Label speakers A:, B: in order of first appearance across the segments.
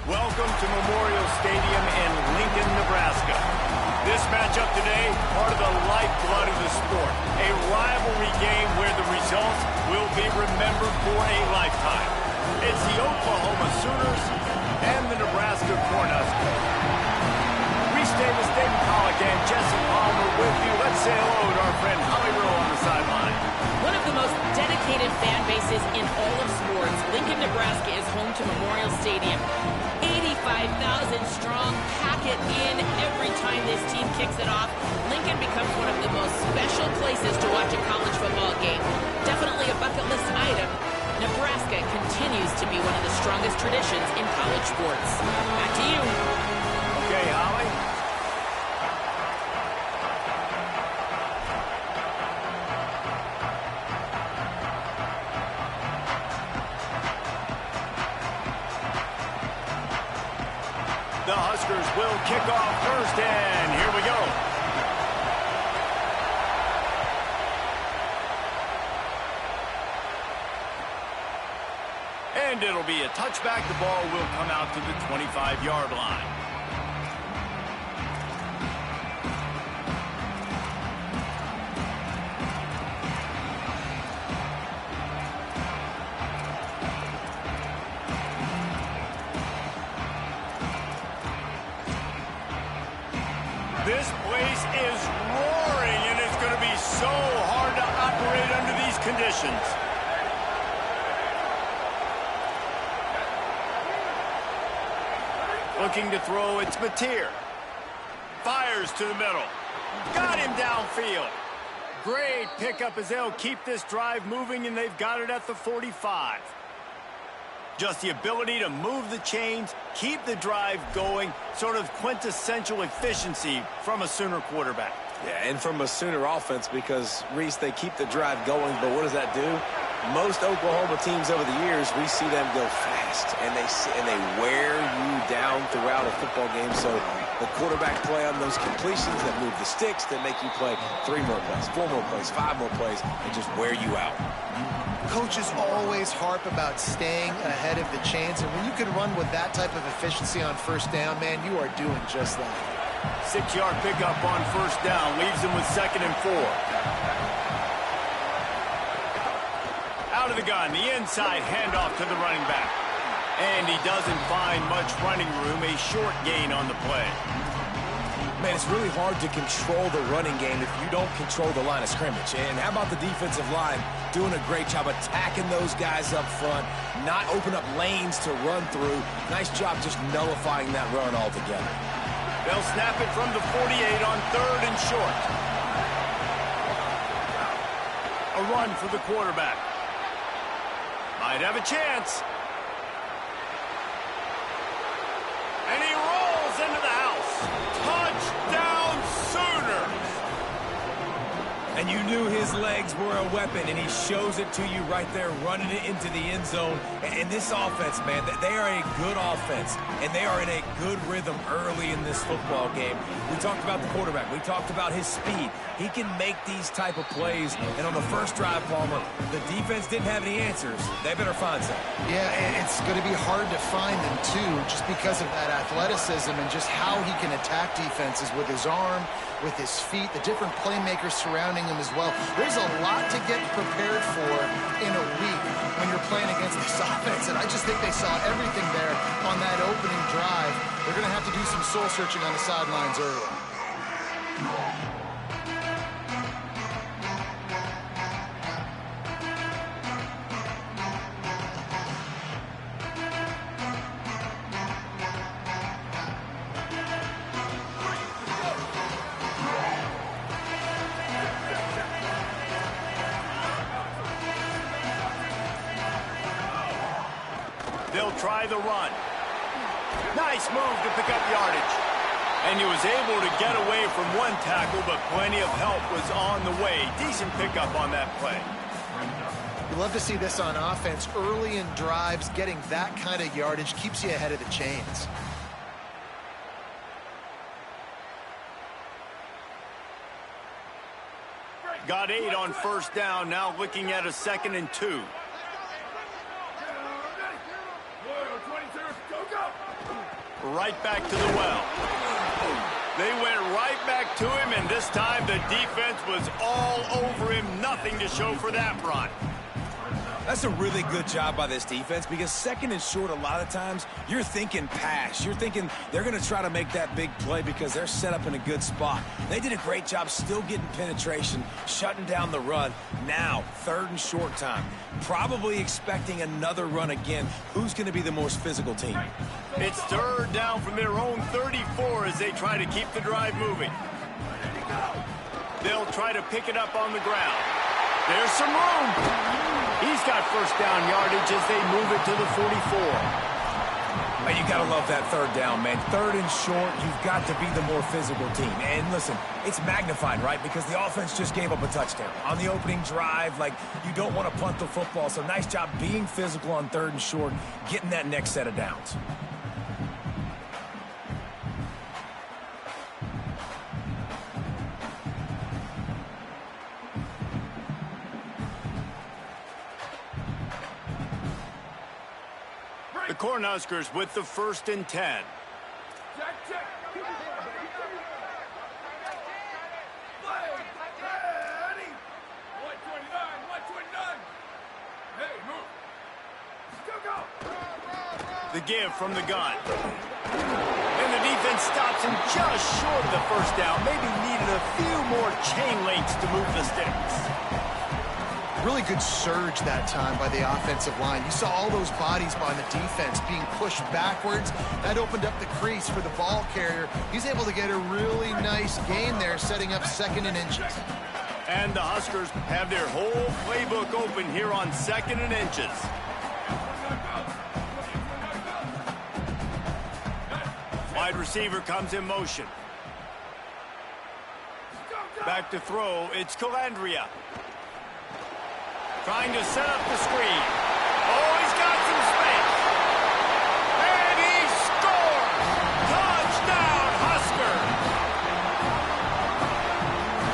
A: Welcome to Memorial Stadium in Lincoln, Nebraska. This matchup today, part of the lifeblood of the sport. A rivalry game where the results will be remembered for a lifetime. It's the Oklahoma Sooners and the Nebraska Cornhuskers. Reese Davis, David Pollack, and Jesse Palmer with you. Let's say hello to our friend Holly Rowe on the sideline.
B: One of the most dedicated fan bases in all of sports, Lincoln, Nebraska is home to Memorial Stadium. 85,000 strong, pack it in every time this team kicks it off. Lincoln becomes one of the most special places to watch a college football game. Definitely a bucket list item. Nebraska continues to be one of the strongest traditions in college sports. Back to you.
A: Okay, Holly. The Huskers will kick off first, and here we go. And it'll be a touchback. The ball will come out to the 25-yard line. This place is roaring, and it's going to be so hard to operate under these conditions. Looking to throw, it's Mateer. Fires to the middle. Got him downfield. Great pickup as they'll keep this drive moving, and they've got it at the 45. Just the ability to move the chains, keep the drive going, sort of quintessential efficiency from a Sooner quarterback.
C: Yeah, and from a Sooner offense because, Reese, they keep the drive going, but what does that do? Most Oklahoma teams over the years, we see them go fast, and they wear you down throughout a football game. So the quarterback play on those completions that move the sticks that make you play 3 more plays, 4 more plays, 5 more plays, and just wear you out.
D: Coaches always harp about staying ahead of the chains, and when you can run with that type of efficiency on first down, man, you are doing just that.
A: 6-yard pickup on first down, leaves them with 2nd and 4. Out of the gun, the inside handoff to the running back. And he doesn't find much running room, a short gain on the play.
E: Man, it's really hard to control the running game if you don't control the line of scrimmage. And how about the defensive line doing a great job attacking those guys up front, not open up lanes to run through. Nice job just nullifying that run altogether.
A: They'll snap it from the 48 on 3rd and short. A run for the quarterback. Might have a chance. And he rolls into the house. Touchdown, Sooners!
E: And you knew his legs were a weapon, and he shows it to you right there, running it into the end zone. And this offense, man, they are a good offense, and they are in a good rhythm early in this football game. We talked about the quarterback. We talked about his speed. He can make these type of plays. And on the first drive, Palmer, the defense didn't have any answers. They better find some.
D: Yeah, and it's going to be hard to find them, too, just because of that athleticism and just how he can attack defenses with his arm, with his feet, the different playmakers surrounding him as well. There's a lot to get prepared for in a week when you're playing against this offense, and I just think they saw everything there on that opening drive. They're going to have to do some soul-searching on the sidelines early.
A: They'll try the run. Nice move to pick up yardage. And he was able to get away from one tackle, but plenty of help was on the way. Decent pickup on that play.
D: You love to see this on offense. Early in drives, getting that kind of yardage keeps you ahead of the chains.
A: Got 8 on first down, now looking at a 2nd and 2. right back to the well. They went right back to him, and this time the defense was all over him. Nothing to show for that run.
E: That's a really good job by this defense because second and short, a lot of times, you're thinking pass. You're thinking they're going to try to make that big play because they're set up in a good spot. They did a great job still getting penetration, shutting down the run. Now, third and short time. Probably expecting another run again. Who's going to be the most physical team?
A: It's third down from their own 34 as they try to keep the drive moving. They'll try to pick it up on the ground. There's some room. He's got first down yardage as they move it to the 44.
E: Man, you got to love that third down, man. Third and short, you've got to be the more physical team. And listen, it's magnified, right? Because the offense just gave up a touchdown. On the opening drive, like, you don't want to punt the football. So nice job being physical on third and short, getting that next set of downs.
A: The Cornhuskers with the 1st and 10. The give from the gun. And the defense stops him just short of the first down. Maybe needed a few more chain links to move the sticks.
D: Really good surge that time by the offensive line. You saw all those bodies by the defense being pushed backwards. That opened up the crease for the ball carrier. He's able to get a really nice gain there, setting up 2nd and inches.
A: And the Huskers have their whole playbook open here on 2nd and inches. Wide receiver comes in motion. Back to throw, it's Calandria. Trying to set up the screen. Oh, he's got some space. And he scores! Touchdown, Husker!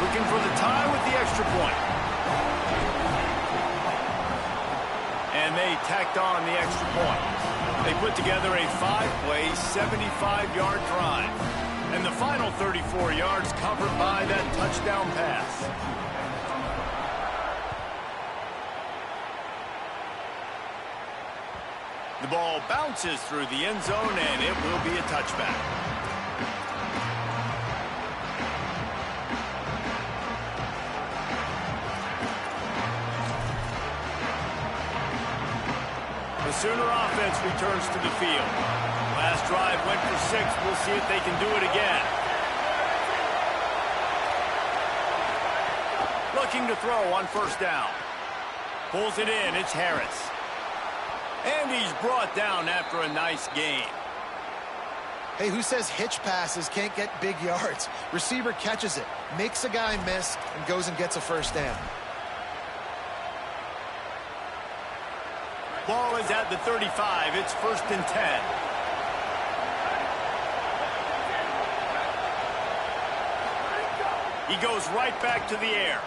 A: Looking for the tie with the extra point. And they tacked on the extra point. They put together a 5-play, 75-yard drive. And the final 34 yards covered by that touchdown pass. The ball bounces through the end zone, and it will be a touchback. The Sooner offense returns to the field. Last drive went for 6. We'll see if they can do it again. Looking to throw on first down. Pulls it in. It's Harris. And he's brought down after a nice gain.
D: Hey, who says hitch passes can't get big yards? Receiver catches it, makes a guy miss, and goes and gets a first down.
A: Ball is at the 35. It's 1st and 10. He goes right back to the air.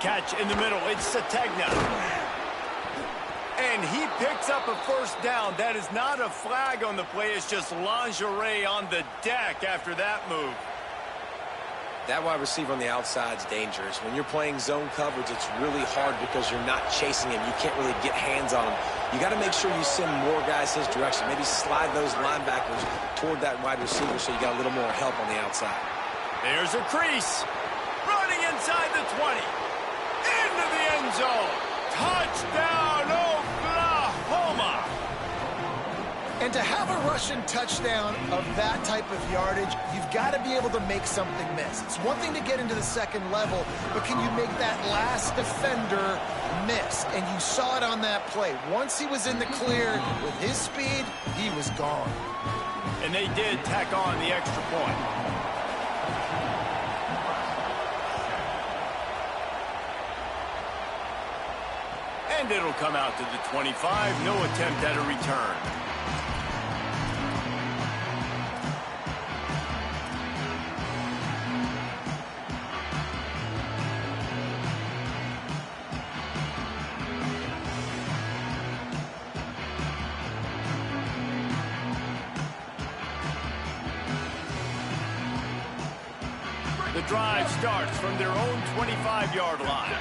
A: Catch in the middle. It's Sategna. And he picks up a first down. That is not a flag on the play. It's just lingerie on the deck after that move.
C: That wide receiver on the outside is dangerous. When you're playing zone coverage, it's really hard because you're not chasing him. You can't really get hands on him. You got to make sure you send more guys his direction. Maybe slide those linebackers toward that wide receiver so you got a little more help on the outside.
A: There's a crease. Running inside the 20. Into the end zone. Touchdown, Oklahoma!
D: And to have a rushing touchdown of that type of yardage, you've got to be able to make something miss. It's one thing to get into the second level, but can you make that last defender miss? And you saw it on that play. Once he was in the clear with his speed, he was gone.
A: And they did tack on the extra point. And it'll come out to the 25. No attempt at a return. The drive starts from their own 25-yard line.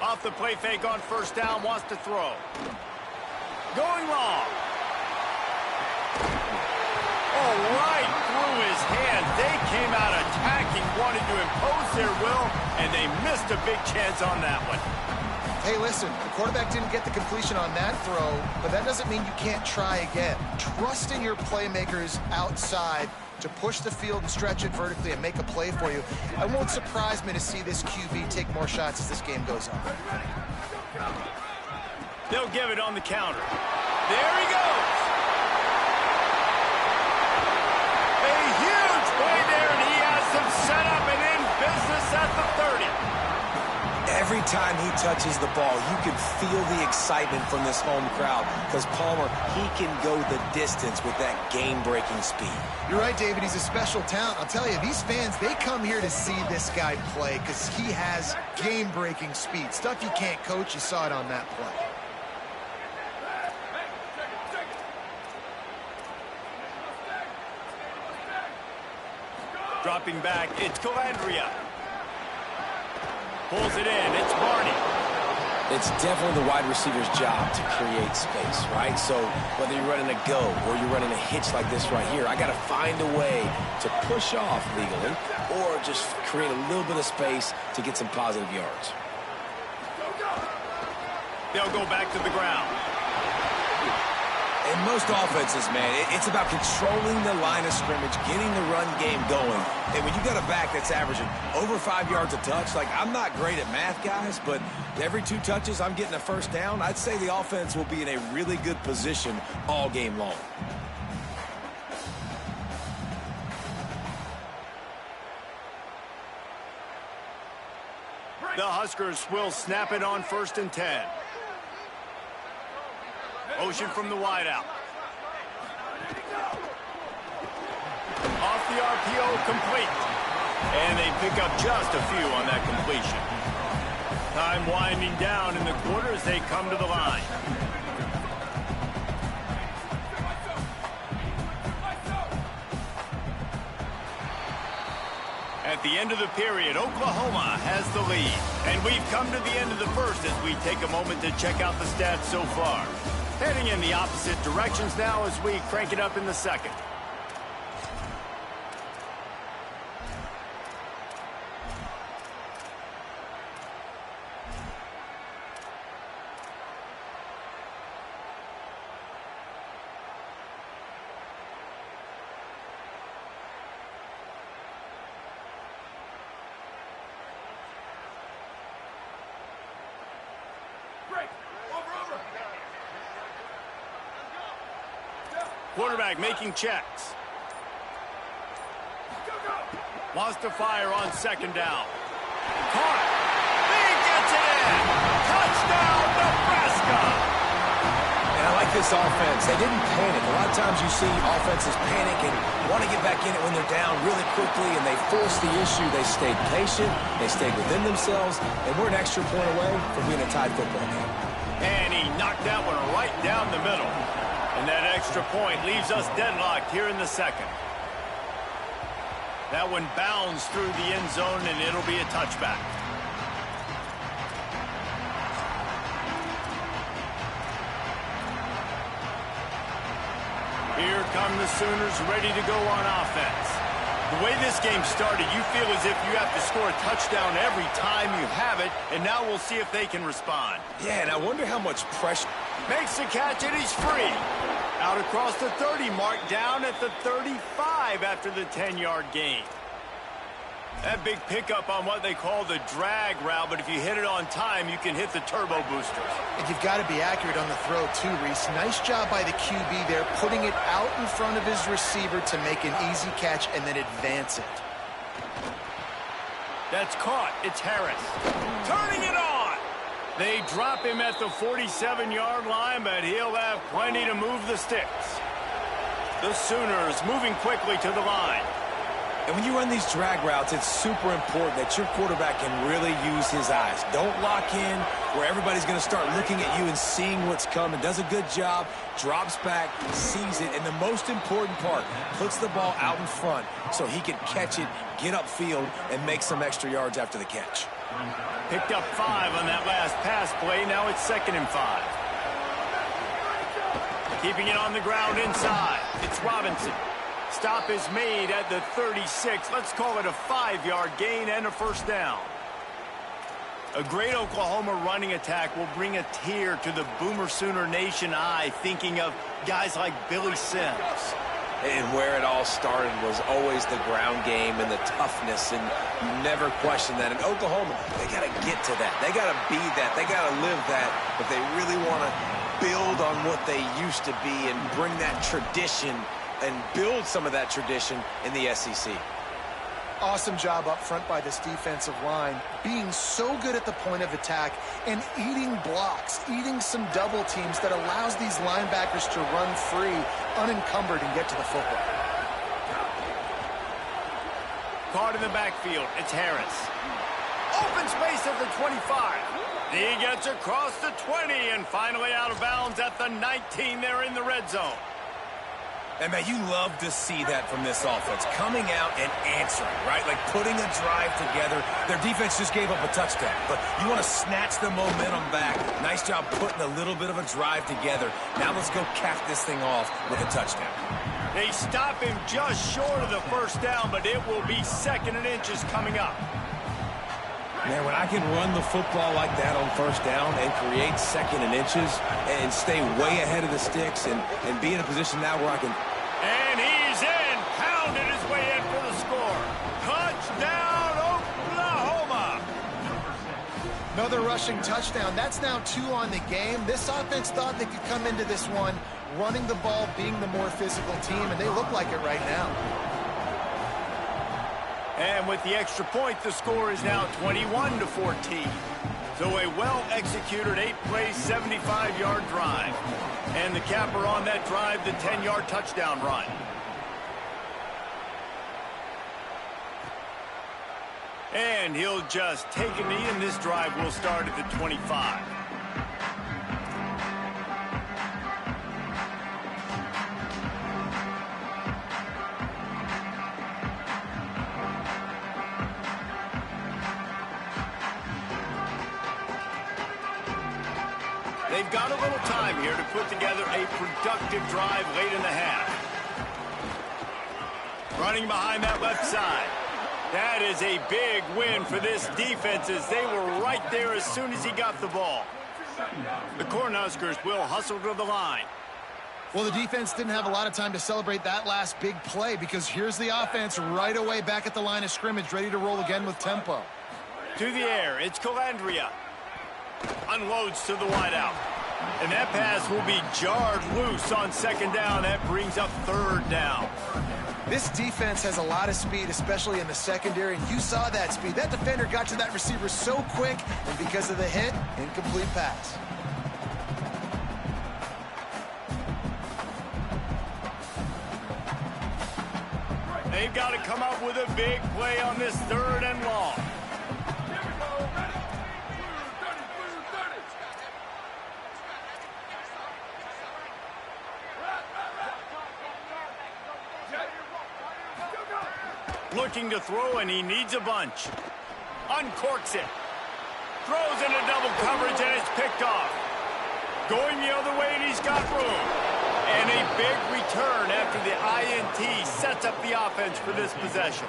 A: Off the play fake on first down, wants to throw. Going long. Oh, right through his hand. They came out attacking, wanted to impose their will, and they missed a big chance on that one.
D: Hey, listen, the quarterback didn't get the completion on that throw, but that doesn't mean you can't try again. Trust in your playmakers outside to push the field and stretch it vertically and make a play for you. It won't surprise me to see this QB take more shots as this game goes on.
A: They'll give it on the counter. There he goes. A huge play there, and he has them set up and in business at the 30.
C: Every time he touches the ball, you can feel the excitement from this home crowd because Palmer, he can go the distance with that game-breaking speed.
D: You're right, David. He's a special talent. I'll tell you, these fans, they come here to see this guy play because he has game-breaking speed. Stuff you can't coach, you saw it on that play.
A: Dropping back, it's Calandria. Pulls it in, it's Barney.
C: It's definitely the wide receiver's job to create space, right? So whether you're running a go or you're running a hitch like this right here, I got to find a way to push off legally or just create a little bit of space to get some positive yards.
A: They'll go back to the ground.
C: In most offenses, man, it's about controlling the line of scrimmage, getting the run game going. And when you got a back that's averaging over 5 yards a touch, like I'm not great at math, guys, but every 2 touches I'm getting a first down, I'd say the offense will be in a really good position all game long.
A: The Huskers will snap it on 1st and 10. Motion from the wideout. Off the RPO, complete. And they pick up just a few on that completion. Time winding down in the quarter as they come to the line. At the end of the period, Oklahoma has the lead. And we've come to the end of the first as we take a moment to check out the stats so far. Heading in the opposite directions now as we crank it up in the second. Quarterback making checks. Wants to fire on 2nd down. Caught. He gets it in. Touchdown, Nebraska.
C: And I like this offense. They didn't panic. A lot of times you see offenses panic and want to get back in it when they're down really quickly, and they force the issue. They stayed patient. They stayed within themselves, and we're an extra point away from being a tied football game.
A: And he knocked that one right down the middle. And that extra point leaves us deadlocked here in the second. That one bounds through the end zone, and it'll be a touchback. Here come the Sooners ready to go on offense. The way this game started, you feel as if you have to score a touchdown every time you have it, and now we'll see if they can respond.
C: Yeah, and I wonder how much pressure.
A: Makes the catch, and he's free. Out across the 30 mark, down at the 35 after the 10-yard gain. That big pickup on what they call the drag route, but if you hit it on time, you can hit the turbo boosters.
D: And you've got to be accurate on the throw, too, Reese. Nice job by the QB there, putting it out in front of his receiver to make an easy catch and then advance it.
A: That's caught. It's Harris. Turning it on. They drop him at the 47-yard line, but he'll have plenty to move the sticks. The Sooners moving quickly to the line.
E: And when you run these drag routes, it's super important that your quarterback can really use his eyes. Don't lock in where everybody's going to start looking at you and seeing what's coming. Does a good job, drops back, sees it, and the most important part, puts the ball out in front so he can catch it, get upfield, and make some extra yards after the catch.
A: Picked up 5 on that last pass play. Now it's 2nd and 5. Keeping it on the ground inside. It's Robinson. Stop is made at the 36. Let's call it a 5-yard gain and a first down. A great Oklahoma running attack will bring a tear to the Boomer Sooner Nation eye, thinking of guys like Billy Sims.
C: And where it all started was always the ground game and the toughness, and you never question that. And Oklahoma, they got to get to that. They got to be that. They got to live that if they really want to build on what they used to be and bring that tradition and build some of that tradition in the SEC.
D: Awesome job up front by this defensive line, being so good at the point of attack and eating blocks, eating some double teams that allows these linebackers to run free, unencumbered, and get to the football.
A: Caught in the backfield, it's Harris. Open space at the 25. He gets across the 20 and finally out of bounds at the 19 there in the red zone.
E: And, man, you love to see that from this offense, coming out and answering, right? Like putting a drive together. Their defense just gave up a touchdown, but you want to snatch the momentum back. Nice job putting a little bit of a drive together. Now let's go cap this thing off with a touchdown.
A: They stop him just short of the first down, but it will be 2nd and inches coming up.
E: Man, when I can run the football like that on first down and create 2nd and inches and stay way ahead of the sticks and be in a position now where I can...
A: And he's in, pounded his way in for the score. Touchdown, Oklahoma!
D: Another rushing touchdown. That's now 2 on the game. This offense thought they could come into this one running the ball, being the more physical team, and they look like it right now.
A: And with the extra point, the score is now 21-14. So a well-executed 8-play, 75-yard drive. And the capper on that drive, the 10-yard touchdown run. And he'll just take a knee, and this drive will start at the 25. They've got a little time here to put together a productive drive late in the half. Running behind that left side. That is a big win for this defense as they were right there as soon as he got the ball. The Cornhuskers will hustle to the line.
D: Well, the defense didn't have a lot of time to celebrate that last big play because here's the offense right away back at the line of scrimmage, ready to roll again with tempo.
A: To the air, it's Calandria. Unloads to the wideout. And that pass will be jarred loose on 2nd down. That brings up 3rd down.
D: This defense has a lot of speed, especially in the secondary, and you saw that speed. That defender got to that receiver so quick, and because of the hit, incomplete pass.
A: They've got to come up with a big play on this 3rd and long. Looking to throw, and he needs a bunch. Uncorks it. Throws into double coverage, and it's picked off. Going the other way, and he's got room. And a big return after the INT sets up the offense for this possession.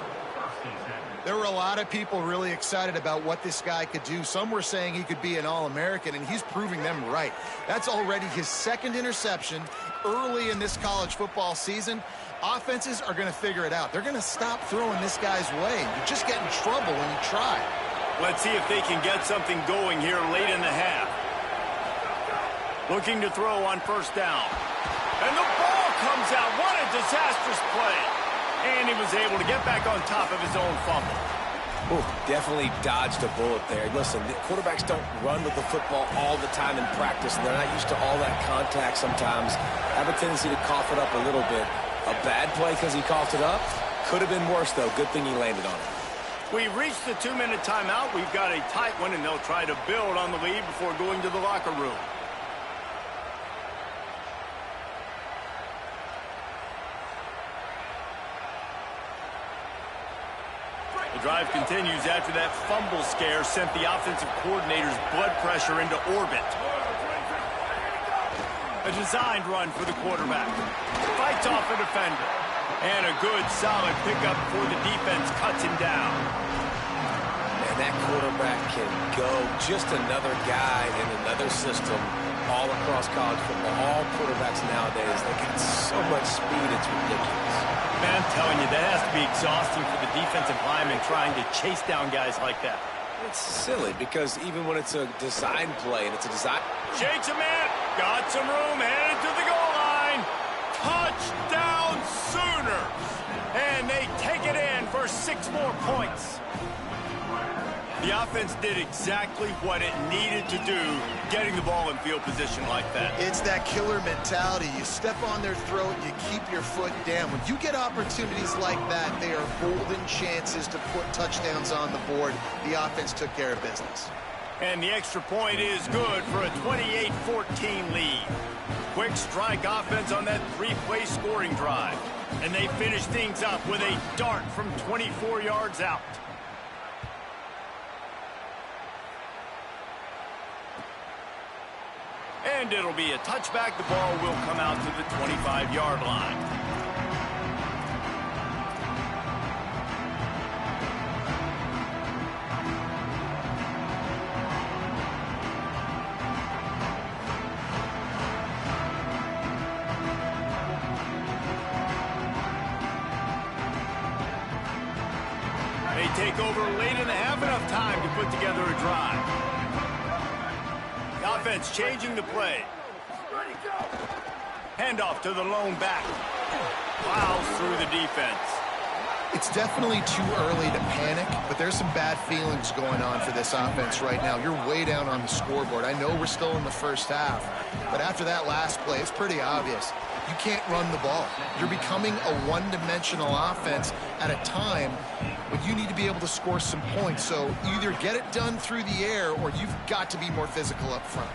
D: There were a lot of people really excited about what this guy could do. Some were saying he could be an All-American, and he's proving them right. That's already his 2nd interception early in this college football season. Offenses are going to figure it out. They're going to stop throwing this guy's way. You just get in trouble when you try.
A: Let's see if they can get something going here late in the half. Looking to throw on 1st down. And the ball comes out. What a disastrous play. And he was able to get back on top of his own fumble.
C: Ooh, definitely dodged a bullet there. Listen, the quarterbacks don't run with the football all the time in practice, and they're not used to all that contact sometimes. Have a tendency to cough it up a little bit. A bad play because he coughed it up? Could have been worse, though. Good thing he landed on it.
A: We've reached the 2-minute timeout. We've got a tight one, and they'll try to build on the lead before going to the locker room. The drive continues after that fumble scare sent the offensive coordinator's blood pressure into orbit. A designed run for the quarterback. Fights off a defender. And a good, solid pickup before the defense cuts him down.
C: And that quarterback can go. Just another guy in another system all across college football. All quarterbacks nowadays, they got so much speed, it's ridiculous.
A: Man, I'm telling you, that has to be exhausting for the defensive lineman trying to chase down guys like that.
C: It's silly because even when it's a design play and it's a design...
A: Shakes a man. Got some room. Headed to the goal line. Touchdown Sooners. And they take it in for 6 more points. The offense did exactly what it needed to do, getting the ball in field position like that.
D: It's that killer mentality. You step on their throat, you keep your foot down. When you get opportunities like that, they are golden chances to put touchdowns on the board. The offense took care of business.
A: And the extra point is good for a 28-14 lead. Quick strike offense on that 3-play scoring drive. And they finish things up with a dart from 24 yards out. And it'll be a touchback. The ball will come out to the 25-yard line. They take over late in the half, enough time to put together a drive. The offense changing the play. Handoff to the lone back. Plows through the defense.
D: It's definitely too early to panic, but there's some bad feelings going on for this offense right now. You're way down on the scoreboard. I know we're still in the first half, but after that last play, it's pretty obvious. You can't run the ball. You're becoming a one-dimensional offense at a time when you need to be able to score some points. So either get it done through the air or you've got to be more physical up front.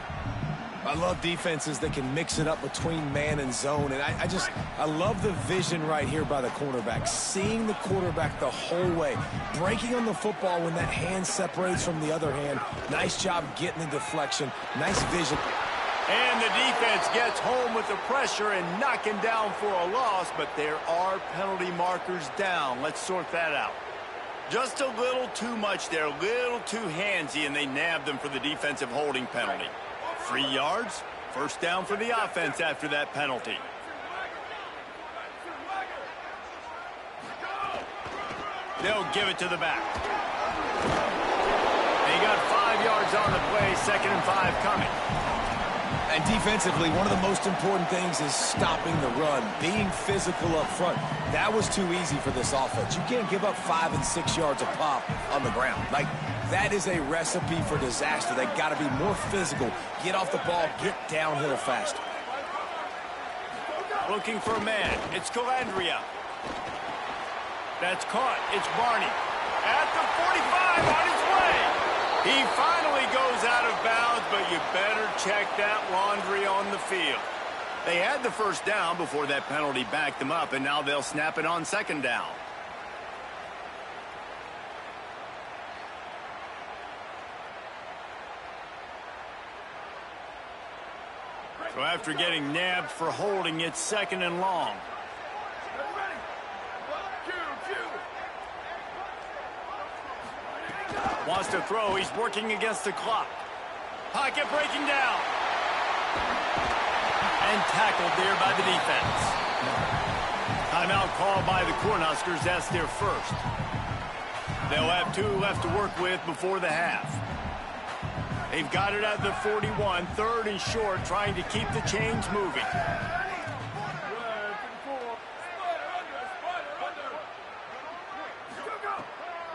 C: I love defenses that can mix it up between man and zone. And I love the vision right here by the cornerback. Seeing the quarterback the whole way. Breaking on the football when that hand separates from the other hand. Nice job getting the deflection. Nice vision.
A: And the defense gets home with the pressure and knocking down for a loss, but there are penalty markers down. Let's sort that out. Just a little too much there, a little too handsy, and they nabbed them for the defensive holding penalty. 3 yards, first down for the offense after that penalty. They'll give it to the back. They got 5 yards on the play, 2nd and 5 coming.
C: And defensively, one of the most important things is stopping the run, being physical up front. That was too easy for this offense. You can't give up 5 and 6 yards a pop on the ground. Like, that is a recipe for disaster. They got to be more physical, get off the ball, get downhill faster.
A: Looking for a man. It's Calandria. That's caught. It's Barney. At the 45 on his way. He finally goes out of bounds, but you better check that laundry on the field. They had the first down before that penalty backed them up, and now they'll snap it on 2nd down. So after getting nabbed for holding, it's 2nd and long. Wants to throw. He's working against the clock. Pocket breaking down. And tackled there by the defense. Timeout called by the Cornhuskers. That's their first. They'll have 2 left to work with before the half. They've got it at the 41, 3rd and short, trying to keep the chains moving.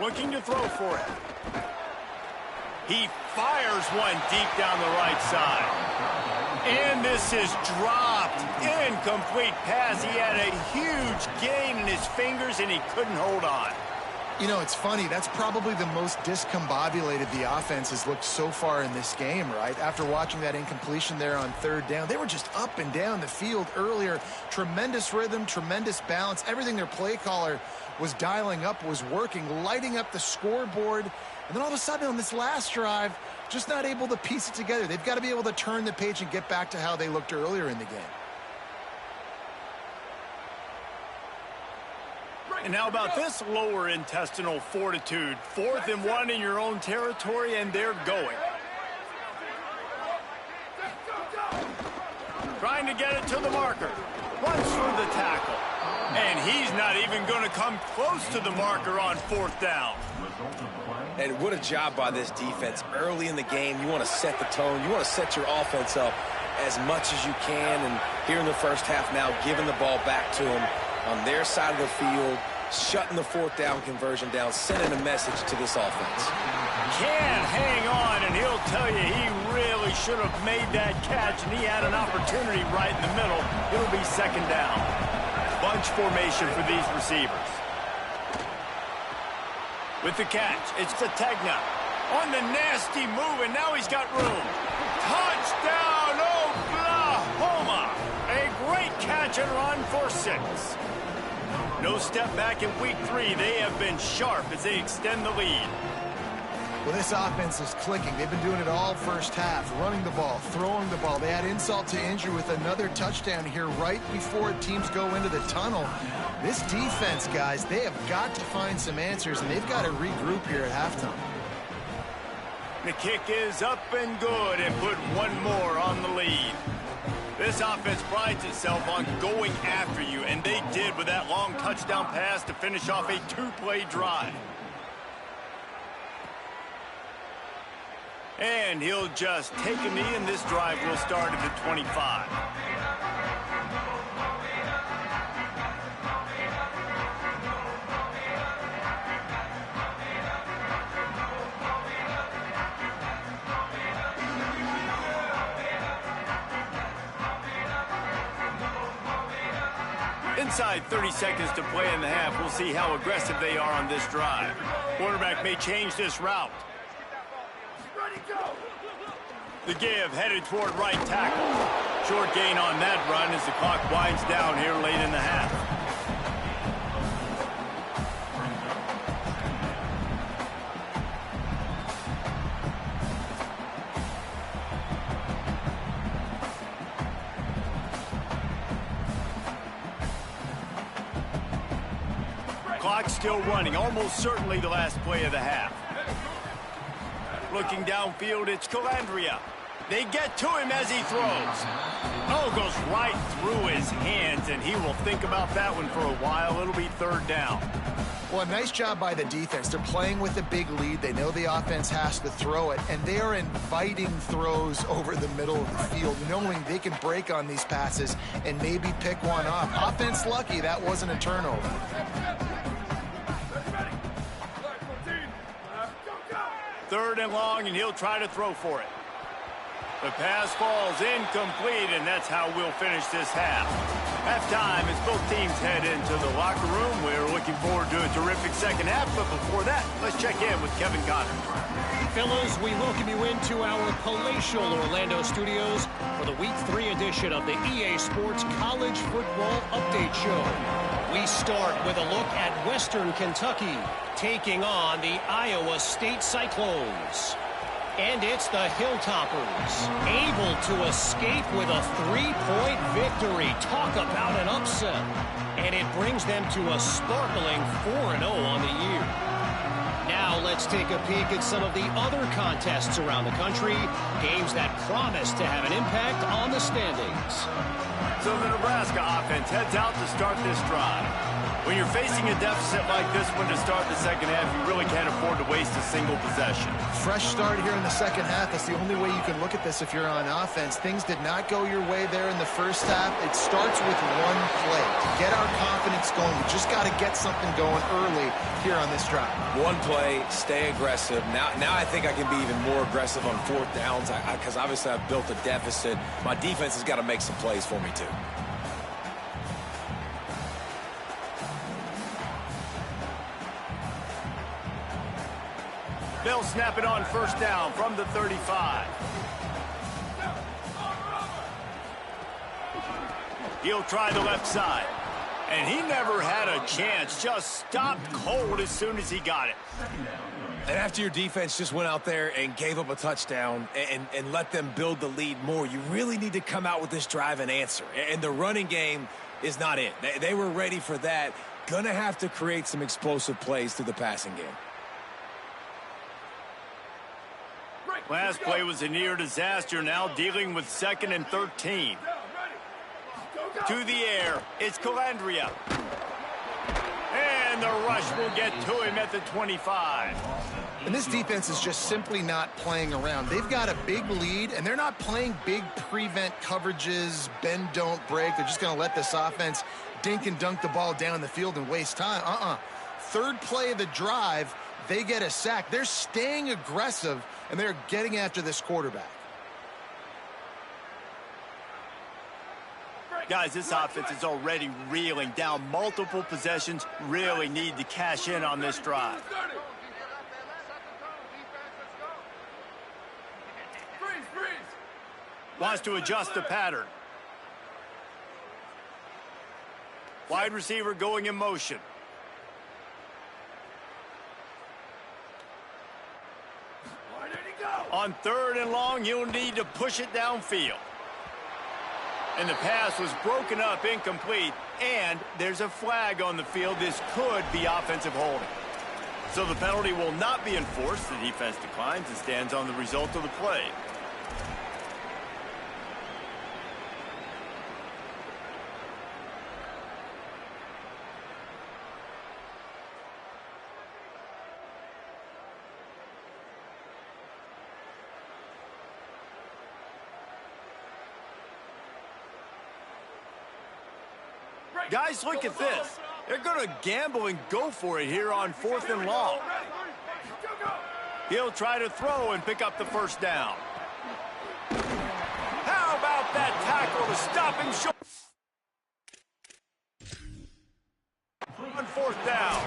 A: Looking to throw for it. He fires one deep down the right side. And this This is dropped. Incomplete pass. He had a huge gain in his fingers, and he couldn't hold on.
D: You know, it's funny. That's probably the most discombobulated the offense has looked so far in this game, right? After watching that incompletion there on third down, they were just up and down the field earlier. Tremendous rhythm, tremendous balance. Everything their play caller was dialing up was working, lighting up the scoreboard. And then all of a sudden on this last drive, just not able to piece it together. They've got to be able to turn the page and get back to how they looked earlier in the game.
A: And how about this lower intestinal fortitude? 4th and 1 in your own territory, and they're going. Trying to get it to the marker. Runs through the tackle. And he's not even going to come close to the marker on 4th down.
C: And what a job by this defense. Early in the game, you want to set the tone. You want to set your offense up as much as you can. And here in the first half now, giving the ball back to them on their side of the field, shutting the 4th down conversion down, sending a message to this offense.
A: Can't hang on, and he'll tell you he really should have made that catch, and he had an opportunity right in the middle. It'll be 2nd down. Bunch formation for these receivers. With the catch, it's Sategna on the nasty move, and now he's got room. Touchdown, Oklahoma! A great catch and run for 6. No step back in week 3. They have been sharp as they extend the lead.
D: Well, this offense is clicking. They've been doing it all first half, running the ball, throwing the ball. They had insult to injury with another touchdown here right before teams go into the tunnel. This defense, guys, they have got to find some answers, and they've got to regroup here at halftime.
A: The kick is up and good, and put one more on the lead. This offense prides itself on going after you, and they did with that long touchdown pass to finish off a 2-play drive. And he'll just take a knee, and this drive will start at the 25. Inside 30 seconds to play in the half. We'll see how aggressive they are on this drive. Quarterback may change this route. The give headed toward right tackle. Short gain on that run as the clock winds down here late in the half. Clock still running, almost certainly the last play of the half. Looking downfield, it's Calandria. They get to him as he throws. Oh, goes right through his hands, and he will think about that one for a while. It'll be 3rd down.
D: Well, a nice job by the defense. They're playing with a big lead. They know the offense has to throw it, and they are inviting throws over the middle of the field, knowing they can break on these passes and maybe pick one off. Offense lucky that wasn't a turnover.
A: 3rd and long, and he'll try to throw for it. The pass falls incomplete, and that's how we'll finish this half. Halftime as both teams head into the locker room. We're looking forward to a terrific second half, but before that, let's check in with Kevin Connor.
F: Fellas, we welcome you into our palatial Orlando studios for the Week 3 edition of the EA Sports College Football Update Show. We start with a look at Western Kentucky taking on the Iowa State Cyclones. And it's the Hilltoppers able to escape with a 3-point victory. Talk about an upset. And it brings them to a sparkling 4-0 on the year. Now let's take a peek at some of the other contests around the country. Games that promise to have an impact on the standings.
A: So the Nebraska offense heads out to start this drive. When you're facing a deficit like this one to start the second half, you really can't afford to waste a single possession.
D: Fresh start here in the second half. That's the only way you can look at this if you're on offense. Things did not go your way there in the first half. It starts with one play. To get our confidence going, we just got to get something going early here on this drive.
C: One play, stay aggressive. Now I think I can be even more aggressive on fourth downs because obviously I've built a deficit. My defense has got to make some plays for me too.
A: They'll snap it on first down from the 35. He'll try the left side. And he never had a chance. Just stopped cold as soon as he got it.
C: And after your defense just went out there and gave up a touchdown and let them build the lead more, you really need to come out with this drive and answer. And the running game is not it. They were ready for that. Gonna have to create some explosive plays through the passing game.
A: Last play was a near disaster, now dealing with 2nd and 13. To the air, it's Calandria. And the rush will get to him at the 25.
D: And this defense is just simply not playing around. They've got a big lead, and they're not playing big prevent coverages, bend, don't break. They're just going to let this offense dink and dunk the ball down the field and waste time. Third play of the drive, they get a sack. They're staying aggressive, and they're getting after this quarterback.
A: Guys, this offense is already reeling down multiple possessions. Really need to cash in on this drive. Wants to adjust the pattern. Wide receiver going in motion. On 3rd and long, you'll need to push it downfield. And the pass was broken up, incomplete, and there's a flag on the field. This could be offensive holding. So the penalty will not be enforced. The defense declines and stands on the result of the play. Guys, look at this. They're going to gamble and go for it here on 4th and long. He'll try to throw and pick up the first down. How about that tackle to stop him short? On 4th down.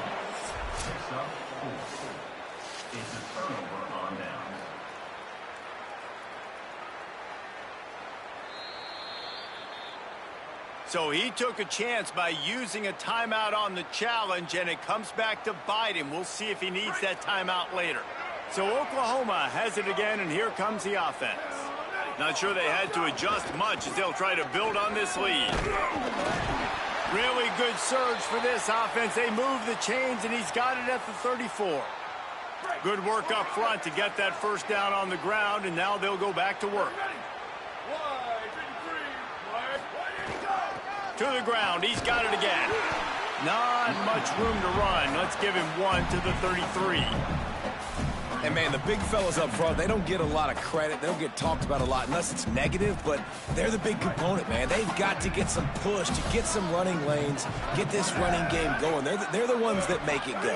A: So he took a chance by using a timeout on the challenge, and it comes back to bite him. We'll see if he needs that timeout later. So Oklahoma has it again, and here comes the offense. Not sure they had to adjust much as they'll try to build on this lead. Really good surge for this offense. They move the chains, and he's got it at the 34. Good work up front to get that first down on the ground, and now they'll go back to work. To the ground, he's got it again. Not much room to run. Let's give him one to the 33.
C: And, man, the big fellas up front, they don't get a lot of credit. They don't get talked about a lot unless it's negative, but they're the big component, man. They've got to get some push, to get some running lanes, get this running game going. They're the ones that make it go.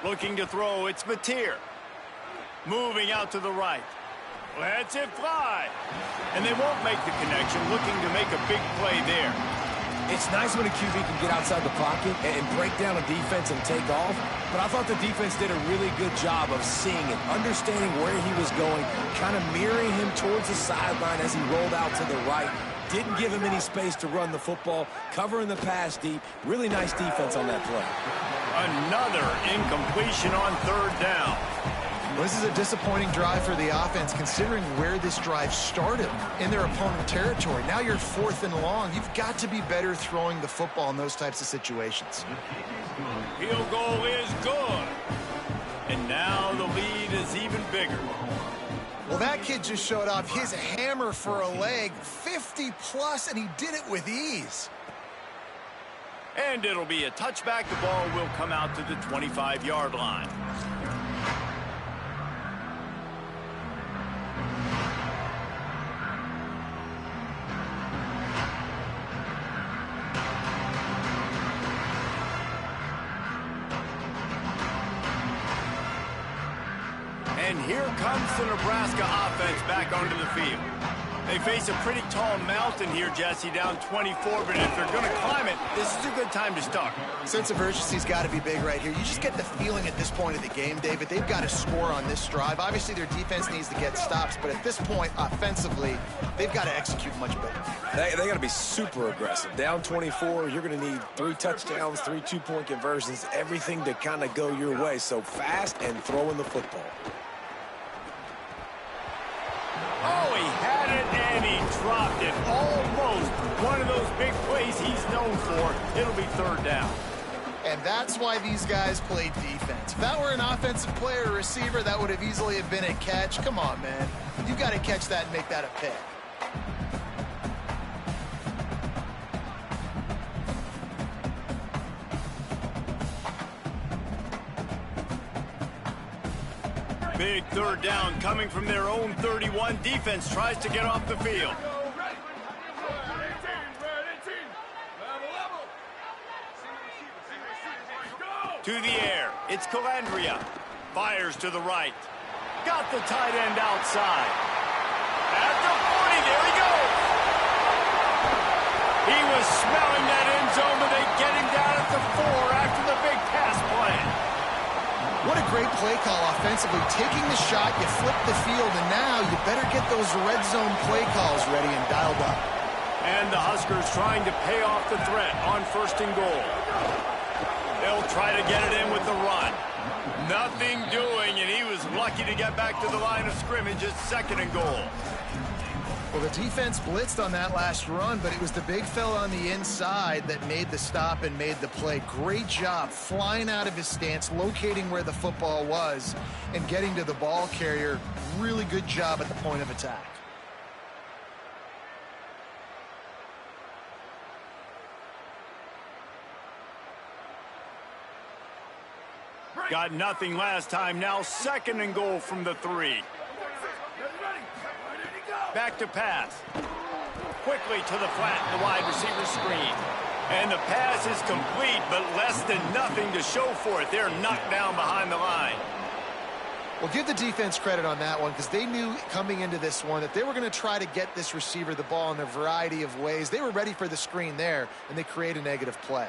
A: Looking to throw, it's Mateer. Moving out to the right. Lets it fly. And they won't make the connection, looking to make a big play there.
C: It's nice when a QB can get outside the pocket and break down a defense and take off, but I thought the defense did a really good job of seeing it, understanding where he was going, kind of mirroring him towards the sideline as he rolled out to the right. Didn't give him any space to run the football, covering the pass deep. Really nice defense on that play.
A: Another incompletion on 3rd down.
D: Well, this is a disappointing drive for the offense, considering where this drive started in their opponent territory. Now you're 4th and long. You've got to be better throwing the football in those types of situations.
A: Field goal is good. And now the lead is even bigger.
D: Well, that kid just showed off his hammer for a leg, 50-plus, and he did it with ease.
A: And it'll be a touchback. The ball will come out to the 25-yard line. here comes the Nebraska offense back onto the field. They face a pretty tall mountain here, Jesse, down 24, but if they're going to climb it, this is a good time to start.
D: Sense of urgency's got to be big right here. You just get the feeling at this point of the game, David, they've got to score on this drive. Obviously, their defense needs to get stops, but at this point, offensively, they've got to execute much better.
C: They got to be super aggressive. Down 24, you're going to need 3 touchdowns, 3 two-point conversions, everything to kind of go your way. So fast and throwing the football.
A: Oh, he had it and he dropped it. Almost one of those big plays he's known for. It'll be third down.
D: And that's why these guys play defense. If that were an offensive player or receiver, that would have easily have been a catch. Come on, man. You got to catch that and make that a pick.
A: Big third down coming from their own 31. Defense tries to get off the field. To the air. It's Calandria. Fires to the right. Got the tight end outside. At the 40, there he goes. He was smelling that end zone, but they get him down at the 4 after the big pass play.
D: What a great play call offensively. Taking the shot, you flip the field, and now you better get those red zone play calls ready and dialed up.
A: And the Huskers trying to pay off the threat on 1st and goal. They'll try to get it in with the run. Nothing doing, and he was lucky to get back to the line of scrimmage at 2nd and goal.
D: Well, the defense blitzed on that last run, but it was the big fella on the inside that made the stop and made the play. Great job flying out of his stance, locating where the football was, and getting to the ball carrier. Really good job at the point of attack.
A: Got nothing last time. Now 2nd and goal from the 3. Back to pass. Quickly to the flat, the wide receiver screen. And the pass is complete, but less than nothing to show for it. They're knocked down behind the line.
D: Well, give the defense credit on that one because they knew coming into this one that they were going to try to get this receiver the ball in a variety of ways. They were ready for the screen there, and they create a negative play.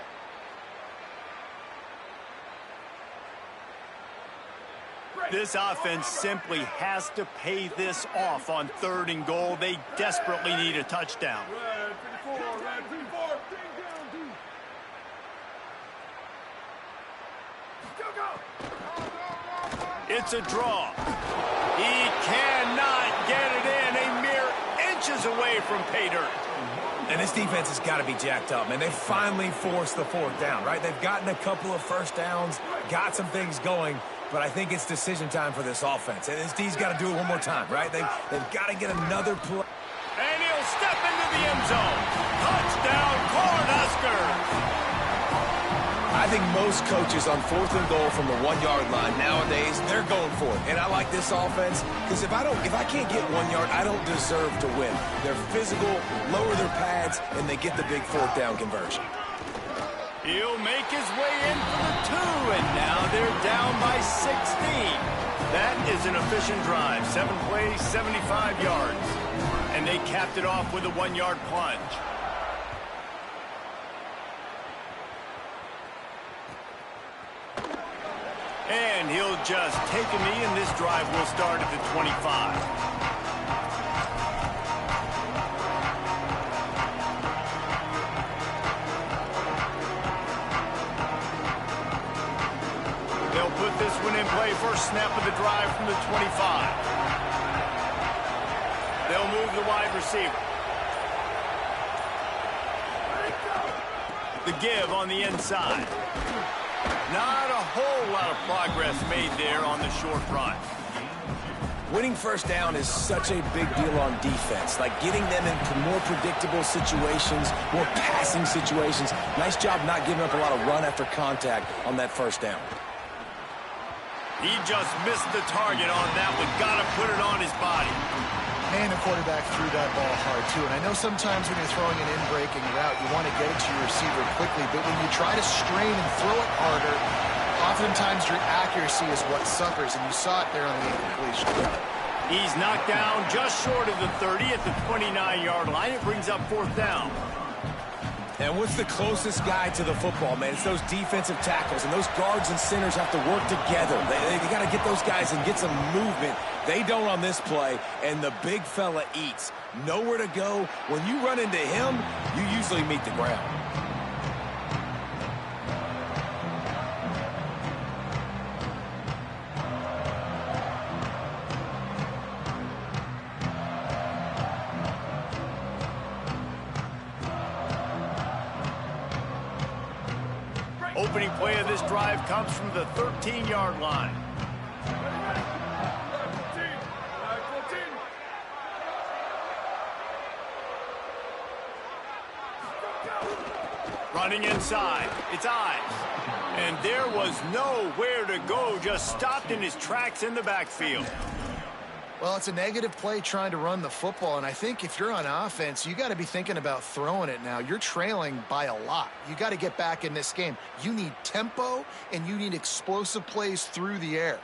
A: This offense simply has to pay this off on 3rd and goal. They desperately need a touchdown. It's a draw. He cannot get it in. A mere inches away from pay dirt.
E: And this defense has got to be jacked up, man. They finally forced the 4th down, right? They've gotten a couple of first downs, got some things going, but I think it's decision time for this offense. And this D's got to do it one more time, right? They've got to get another play.
A: And he'll step into the end zone. Touchdown, Cornhuskers.
C: I think most coaches on 4th and goal from the 1-yard line nowadays, they're going for it. And I like this offense because if I can't get 1 yard, I don't deserve to win. They're physical, lower their pads, and they get the big 4th down conversion.
A: He'll make his way in for the 2, and now they're down by 16. That is an efficient drive. 7 plays, 75 yards. And they capped it off with a 1-yard plunge. And he'll just take a knee, and this drive will start at the 25. Put this one in play. First snap of the drive from the 25. They'll move the wide receiver. The give on the inside. Not a whole lot of progress made there on the short run.
C: Winning first down is such a big deal on defense, like getting them into more predictable situations, more passing situations. Nice job not giving up a lot of run after contact on that first down.
A: He just missed the target on that one. Got to put it on his body.
D: Man, the quarterback threw that ball hard, too. And I know sometimes when you're throwing an in-breaking route, you want to get it to your receiver quickly. But when you try to strain and throw it harder, Oftentimes your accuracy is what suffers, and you saw it there on the incompletion.
A: He's knocked down just short of the 30 at the 29-yard line. It brings up 4th down.
E: And what's the closest guy to the football, man? It's those defensive tackles, and those guards and centers have to work together. They got to get those guys and get some movement. They don't on this play, and the big fella eats. Nowhere to go. When you run into him, you usually meet the ground.
A: Opening play of this drive comes from the 13-yard line. Running inside, it's Ives. And there was nowhere to go, just stopped in his tracks in the backfield.
D: Well, it's a negative play trying to run the football, and I think if you're on offense, you got to be thinking about throwing it now. You're trailing by a lot. You got to get back in this game. You need tempo, and you need explosive plays through the air.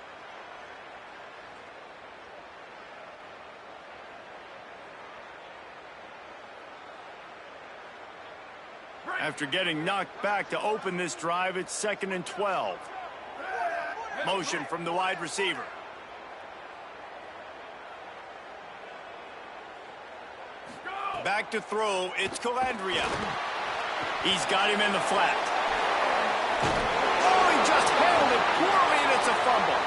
A: After getting knocked back to open this drive, it's 2nd and 12. Motion from the wide receiver. Back to throw, it's Calandria. He's got him in the flat. Oh, he just handled it poorly, and it's a fumble.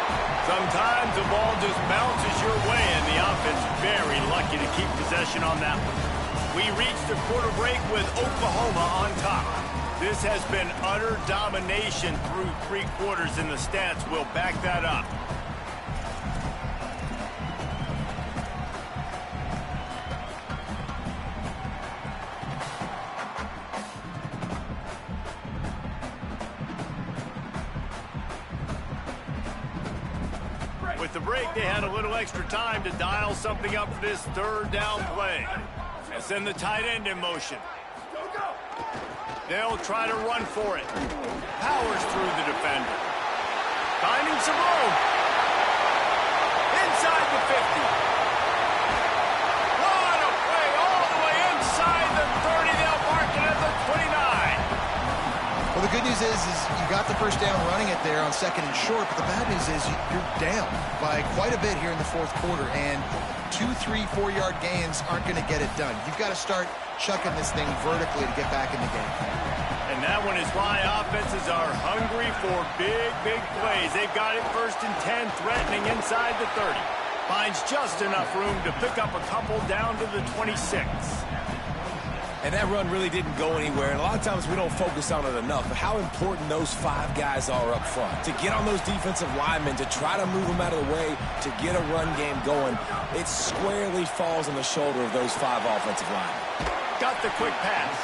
A: Sometimes the ball just bounces your way, and the offense very lucky to keep possession on that one. We reached the quarter break with Oklahoma on top. This has been utter domination through 3 quarters, and the stats will back that up. With the break, they had a little extra time to dial something up for this 3rd down play. And send the tight end in motion. They'll try to run for it. Powers through the defender. Finding some room. Inside the 50. What a play all the way inside the 30. They'll mark it at the 29.
D: Well, the good news is you got the first down running it there on 2nd and short, but the bad news is you're down by quite a bit here in the 4th quarter, and 2, 3, 4-yard gains aren't going to get it done. You've got to start chucking this thing vertically to get back in the game.
A: And that one is why offenses are hungry for big, big plays. They've got it 1st and 10, threatening inside the 30. Finds just enough room to pick up a couple down to the 26.
E: And that run really didn't go anywhere. And a lot of times we don't focus on it enough. But how important those 5 guys are up front. To get on those defensive linemen, to try to move them out of the way, to get a run game going, it squarely falls on the shoulder of those 5 offensive linemen.
A: Got the quick pass.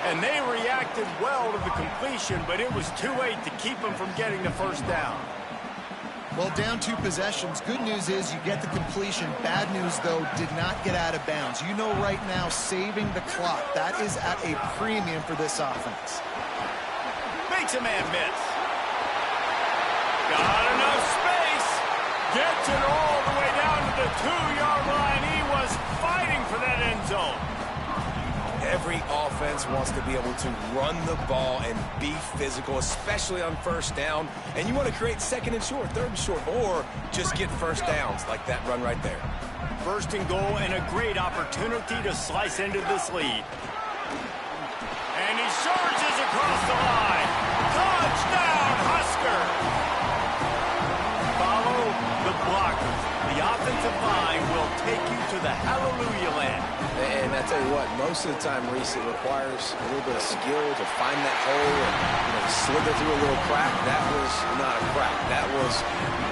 A: And they reacted well to the completion, but it was too late to keep them from getting the 1st down.
D: Well, down 2 possessions. Good news is you get the completion. Bad news, though, did not get out of bounds. You know right now, saving the clock, that is at a premium for this offense.
A: Makes a man miss. Got enough space. Gets it all the way down to the 2-yard line. He was fighting for that end zone.
E: Every offense wants to be able to run the ball and be physical, especially on 1st down. And you want to create 2nd and short, 3rd and short, or just get 1st downs like that run right there.
A: 1st and goal, and a great opportunity to slice into this lead. And he surges across the line. Touchdown, Husker! Follow the blockers. The offensive line will take you to the hallelujah land.
C: And I tell you what, most of the time, Reese, it requires a little bit of skill to find that hole and slither through a little crack. That was not a crack. That was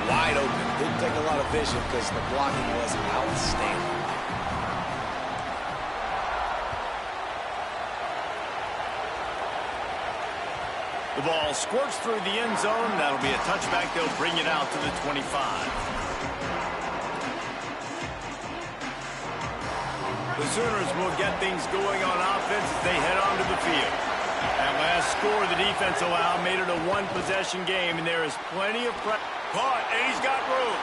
C: wide open. Didn't take a lot of vision because the blocking was outstanding.
A: The ball squirts through the end zone. That'll be a touchback. They'll bring it out to the 25. The Sooners will get things going on offense as they head onto the field. That last score the defense allowed made it a one-possession game, and there is plenty of pressure. Caught, and he's got room.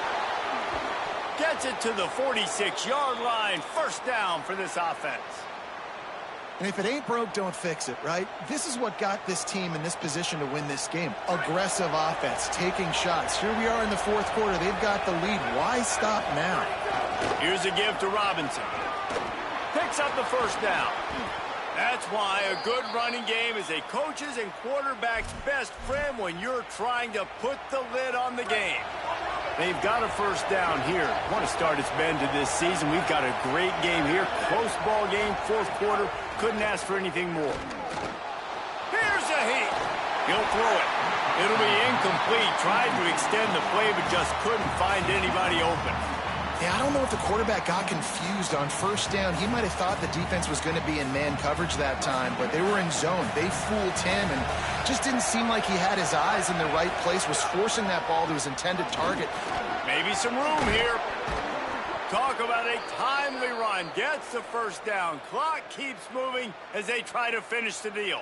A: Gets it to the 46-yard line. First down for this offense.
D: And if it ain't broke, don't fix it, right? This is what got this team in this position to win this game. Aggressive offense, taking shots. Here we are in the fourth quarter. They've got the lead. Why stop now?
A: Here's a give to Robinson. Picks up the first down. That's why a good running game is a coach's and quarterback's best friend when you're trying to put the lid on the game. They've got a first down here. What a start it's been to this season. We've got a great game here. Close ball game, fourth quarter. Couldn't ask for anything more. Here's a heat. He'll throw it. It'll be incomplete. Tried to extend the play, but just couldn't find anybody open.
D: Yeah, I don't know if the quarterback got confused on first down. He might have thought the defense was going to be in man coverage that time, but they were in zone. They fooled him and just didn't seem like he had his eyes in the right place, was forcing that ball to his intended target.
A: Maybe some room here. Talk about a timely run. Gets the first down. Clock keeps moving as they try to finish the deal.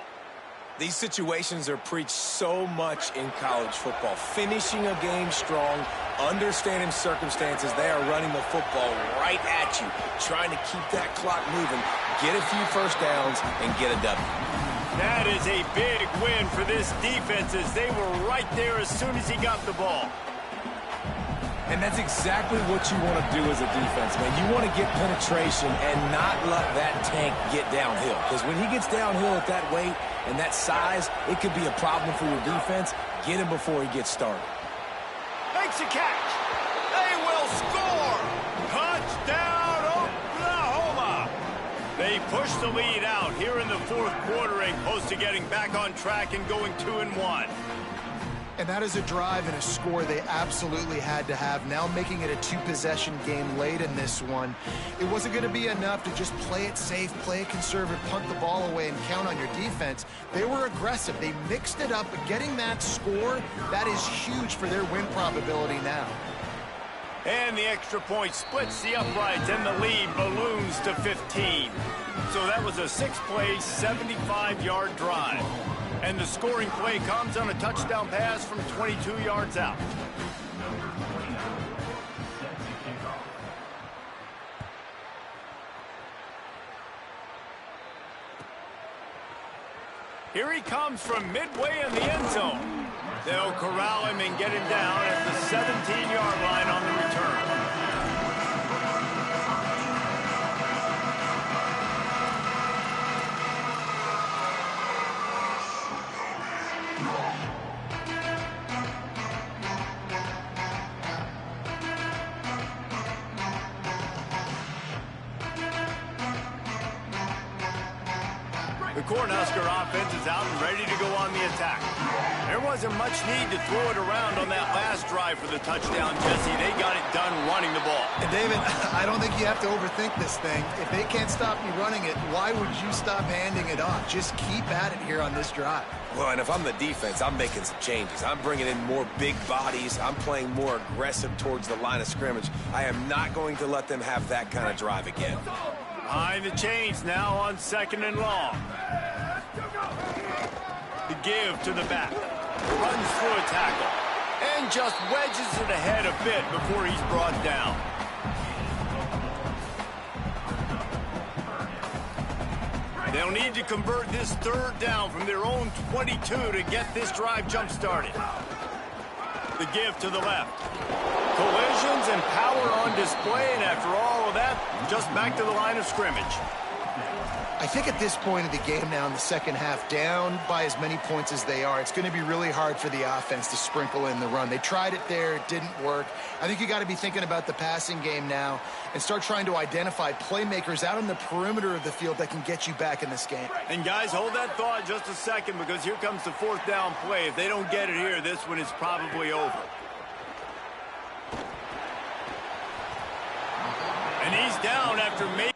C: These situations are preached so much in college football. Finishing a game strong, understanding circumstances. They are running the football right at you, trying to keep that clock moving, get a few first downs, and get a W.
A: That is a big win for this defense as they were right there as soon as he got the ball.
C: And that's exactly what you want to do as a defense, man. You want to get penetration and not let that tank get downhill. Because when he gets downhill at that weight and that size, it could be a problem for your defense. Get him before he gets started.
A: Makes a catch. They will score. Touchdown, Oklahoma. They push the lead out here in the fourth quarter and close to getting back on track and going 2-1.
D: And that is a drive and a score they absolutely had to have. Now making it a two-possession game late in this one. It wasn't going to be enough to just play it safe, play it conservative, punt the ball away, and count on your defense. They were aggressive. They mixed it up, but getting that score, that is huge for their win probability now.
A: And the extra point splits the uprights, and the lead balloons to 15. So that was a six-play, 75-yard drive. And the scoring play comes on a touchdown pass from 22 yards out. Here he comes from midway in the end zone. They'll corral him and get him down at the 17-yard line on the return. The Cornhusker offense is out and ready to go on the attack. There wasn't much need to throw it around on that last drive for the touchdown, Jesse. They got it done running the ball.
D: And David, I don't think you have to overthink this thing. If they can't stop you running it, why would you stop handing it off? Just keep at it here on this drive.
C: Well, and if I'm the defense, I'm making some changes. I'm bringing in more big bodies. I'm playing more aggressive towards the line of scrimmage. I am not going to let them have that kind of drive again.
A: Behind the chains now on 2nd and long. The give to the back. Runs through a tackle. And just wedges it ahead a bit before he's brought down. They'll need to convert this third down from their own 22 to get this drive jump-started. The give to the left. Collisions and power on display, and after all of that, just back to the line of scrimmage.
D: I think at this point of the game now in the second half, down by as many points as they are, it's going to be really hard for the offense to sprinkle in the run. They tried it there. It didn't work. I think you got to be thinking about the passing game now and start trying to identify playmakers out on the perimeter of the field that can get you back in this game.
A: And guys, hold that thought just a second because here comes the fourth down play. If they don't get it here, this one is probably over. And he's down after making...